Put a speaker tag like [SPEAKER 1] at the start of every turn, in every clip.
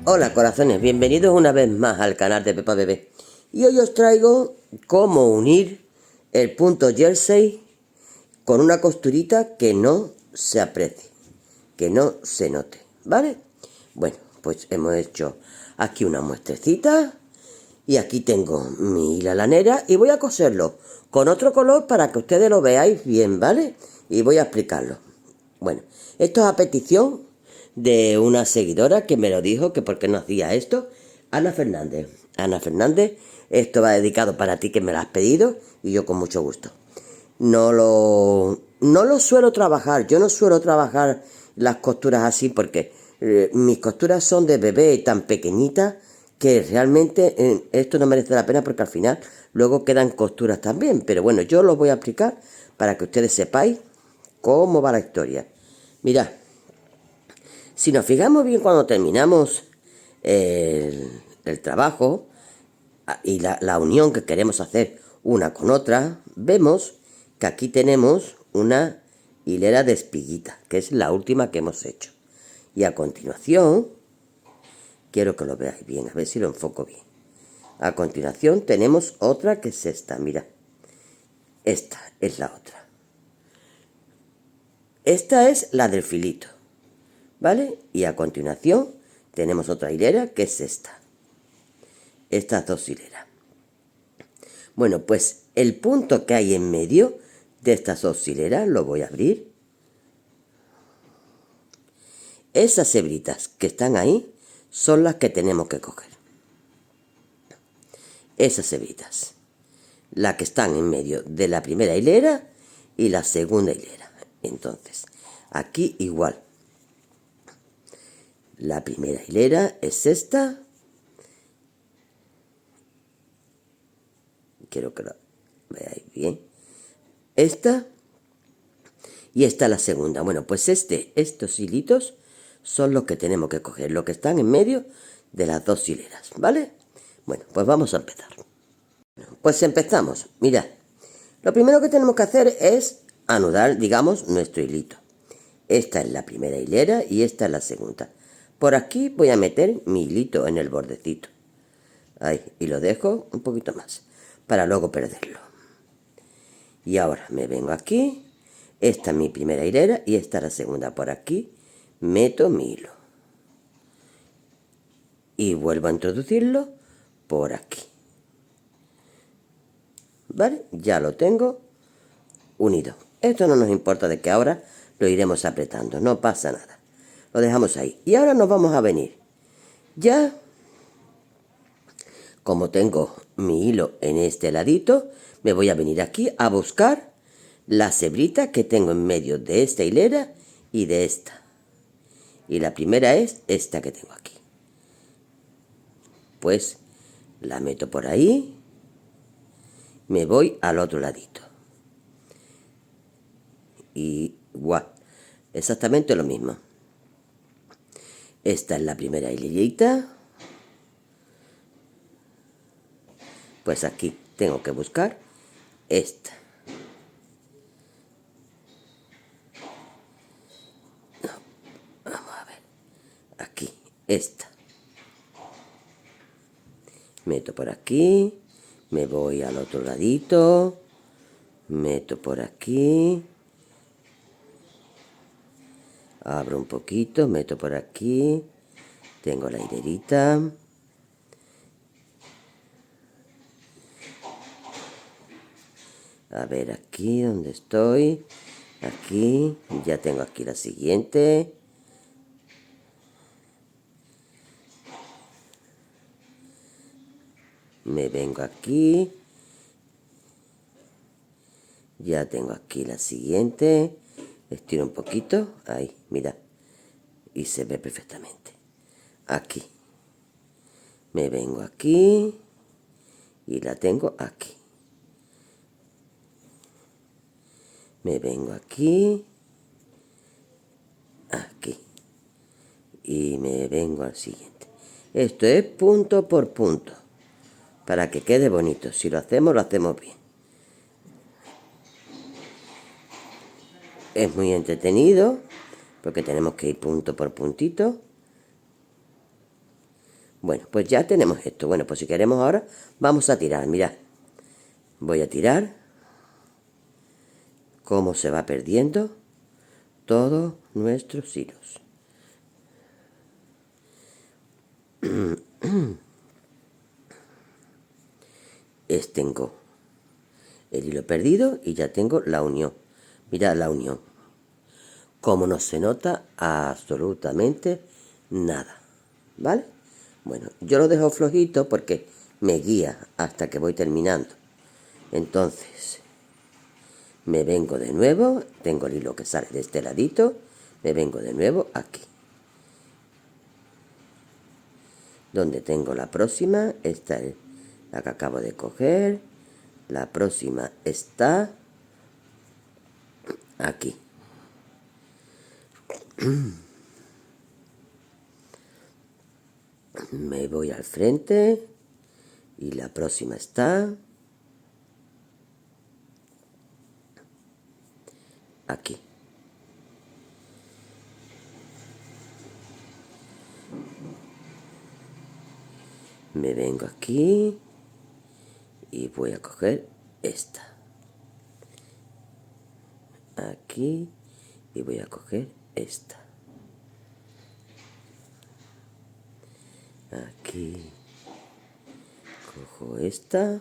[SPEAKER 1] Hola corazones, bienvenidos una vez más al canal de Pepa Bebé. Y hoy os traigo cómo unir el punto jersey con una costurita que no se aprecie, que no se note, ¿vale? Bueno, pues hemos hecho aquí una muestrecita y aquí tengo mi hila lanera y voy a coserlo con otro color para que ustedes lo veáis bien, ¿vale? Y voy a explicarlo. Bueno, esto es a petición de una seguidora que me lo dijo, que por qué no hacía esto. Ana Fernández. Ana Fernández, esto va dedicado para ti que me lo has pedido y yo con mucho gusto. No lo suelo trabajar, yo no suelo trabajar las costuras así porque mis costuras son de bebé tan pequeñitas que realmente esto no merece la pena porque al final luego quedan costuras también. Pero bueno, yo lo voy a explicar para que ustedes sepáis cómo va la historia. Mirad, si nos fijamos bien cuando terminamos el trabajo y la unión que queremos hacer una con otra, vemos que aquí tenemos una hilera de espiguita, que es la última que hemos hecho. Y a continuación, quiero que lo veáis bien, a ver si lo enfoco bien. A continuación tenemos otra que es esta, mira. Esta es la otra. Esta es la del filito, ¿vale? Y a continuación tenemos otra hilera que es esta. Estas dos hileras. Bueno, pues el punto que hay en medio de estas dos hileras lo voy a abrir. Esas hebritas que están ahí son las que tenemos que coger. Esas hebritas. Las que están en medio de la primera hilera y la segunda hilera. Entonces, aquí igual. La primera hilera es esta. Quiero que lo veáis bien. Esta. Y esta es la segunda. Bueno, pues estos hilitos son los que tenemos que coger. Los que están en medio de las dos hileras. ¿Vale? Bueno, pues vamos a empezar. Pues empezamos. Mirad. Lo primero que tenemos que hacer es anudar, digamos, nuestro hilito. Esta es la primera hilera y esta es la segunda. Por aquí voy a meter mi hilito en el bordecito. Ahí, y lo dejo un poquito más, para luego perderlo. Y ahora me vengo aquí. Esta es mi primera hilera y esta es la segunda. Por aquí meto mi hilo. Y vuelvo a introducirlo por aquí. ¿Vale? Ya lo tengo unido. Esto no nos importa de que ahora lo iremos apretando. No pasa nada. Lo dejamos ahí. Y ahora nos vamos a venir. Ya, como tengo mi hilo en este ladito, me voy a venir aquí a buscar la hebrita que tengo en medio de esta hilera y de esta. Y la primera es esta que tengo aquí. Pues la meto por ahí. Me voy al otro ladito. Igual, exactamente lo mismo. Esta es la primera hilerita. Pues aquí tengo que buscar esta. No, vamos a ver. Aquí, esta. Meto por aquí. Me voy al otro ladito. Meto por aquí. Abro un poquito, meto por aquí. Tengo la hilerita. A ver aquí, ¿dónde estoy? Aquí, ya tengo aquí la siguiente. Me vengo aquí. Ya tengo aquí la siguiente. Estiro un poquito. Ahí, mira. Y se ve perfectamente. Aquí. Me vengo aquí. Y la tengo aquí. Me vengo aquí. Aquí. Y me vengo al siguiente. Esto es punto por punto. Para que quede bonito. Si lo hacemos bien. Es muy entretenido. Porque tenemos que ir punto por puntito. Bueno, pues ya tenemos esto. Bueno, pues si queremos ahora, vamos a tirar. Mirad, voy a tirar cómo se va perdiendo todos nuestros hilos. Tengo el hilo perdido y ya tengo la unión. Mirad la unión. Como no se nota absolutamente nada. ¿Vale? Bueno, yo lo dejo flojito porque me guía hasta que voy terminando. Entonces, me vengo de nuevo, tengo el hilo que sale de este ladito, me vengo de nuevo aquí. Donde tengo la próxima, esta es la que acabo de coger, la próxima está aquí. Me voy al frente y la próxima está aquí. Me vengo aquí y voy a coger esta. Aquí y voy a coger esta. Aquí cojo esta.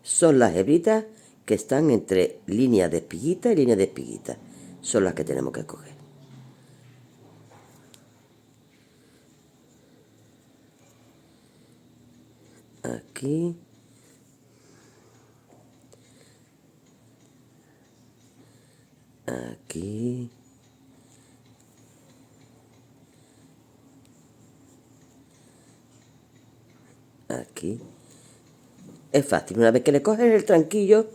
[SPEAKER 1] Son las hebritas que están entre línea de espiguita y línea de espiguita. Son las que tenemos que coger. Aquí. Aquí. Aquí. Es fácil, una vez que le coges el tranquillo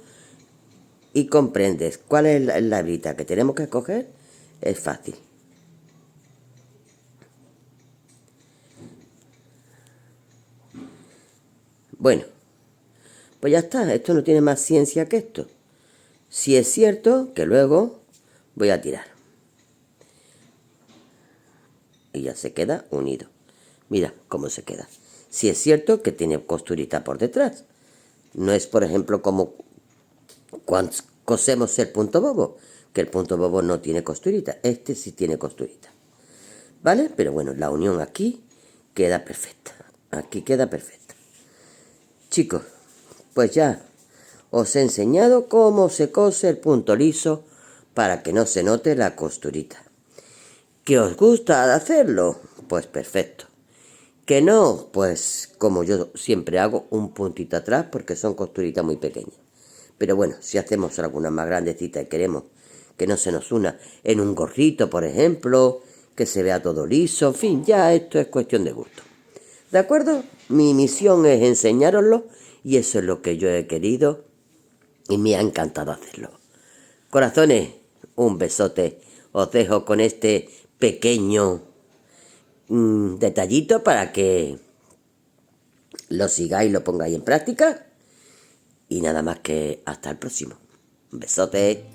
[SPEAKER 1] y comprendes cuál es la hebrita que tenemos que coger, es fácil. Bueno, pues ya está, esto no tiene más ciencia que esto. Si es cierto que luego voy a tirar. Y ya se queda unido. Mira cómo se queda. Si es cierto que tiene costurita por detrás. No es, por ejemplo, como cuando cosemos el punto bobo, que el punto bobo no tiene costurita. Este sí tiene costurita. ¿Vale? Pero bueno, la unión aquí queda perfecta. Aquí queda perfecta. Chicos, pues ya os he enseñado cómo se cose el punto liso para que no se note la costurita. ¿Que os gusta hacerlo? Pues perfecto. ¿Que no? Pues como yo siempre hago, un puntito atrás porque son costuritas muy pequeñas. Pero bueno, si hacemos alguna más grandecita y queremos que no se nos una en un gorrito, por ejemplo, que se vea todo liso, en fin, ya esto es cuestión de gusto. ¿De acuerdo? Mi misión es enseñároslo y eso es lo que yo he querido y me ha encantado hacerlo. Corazones, un besote. Os dejo con este pequeño detallito para que lo sigáis, lo pongáis en práctica. Y nada más que hasta el próximo. Un besote.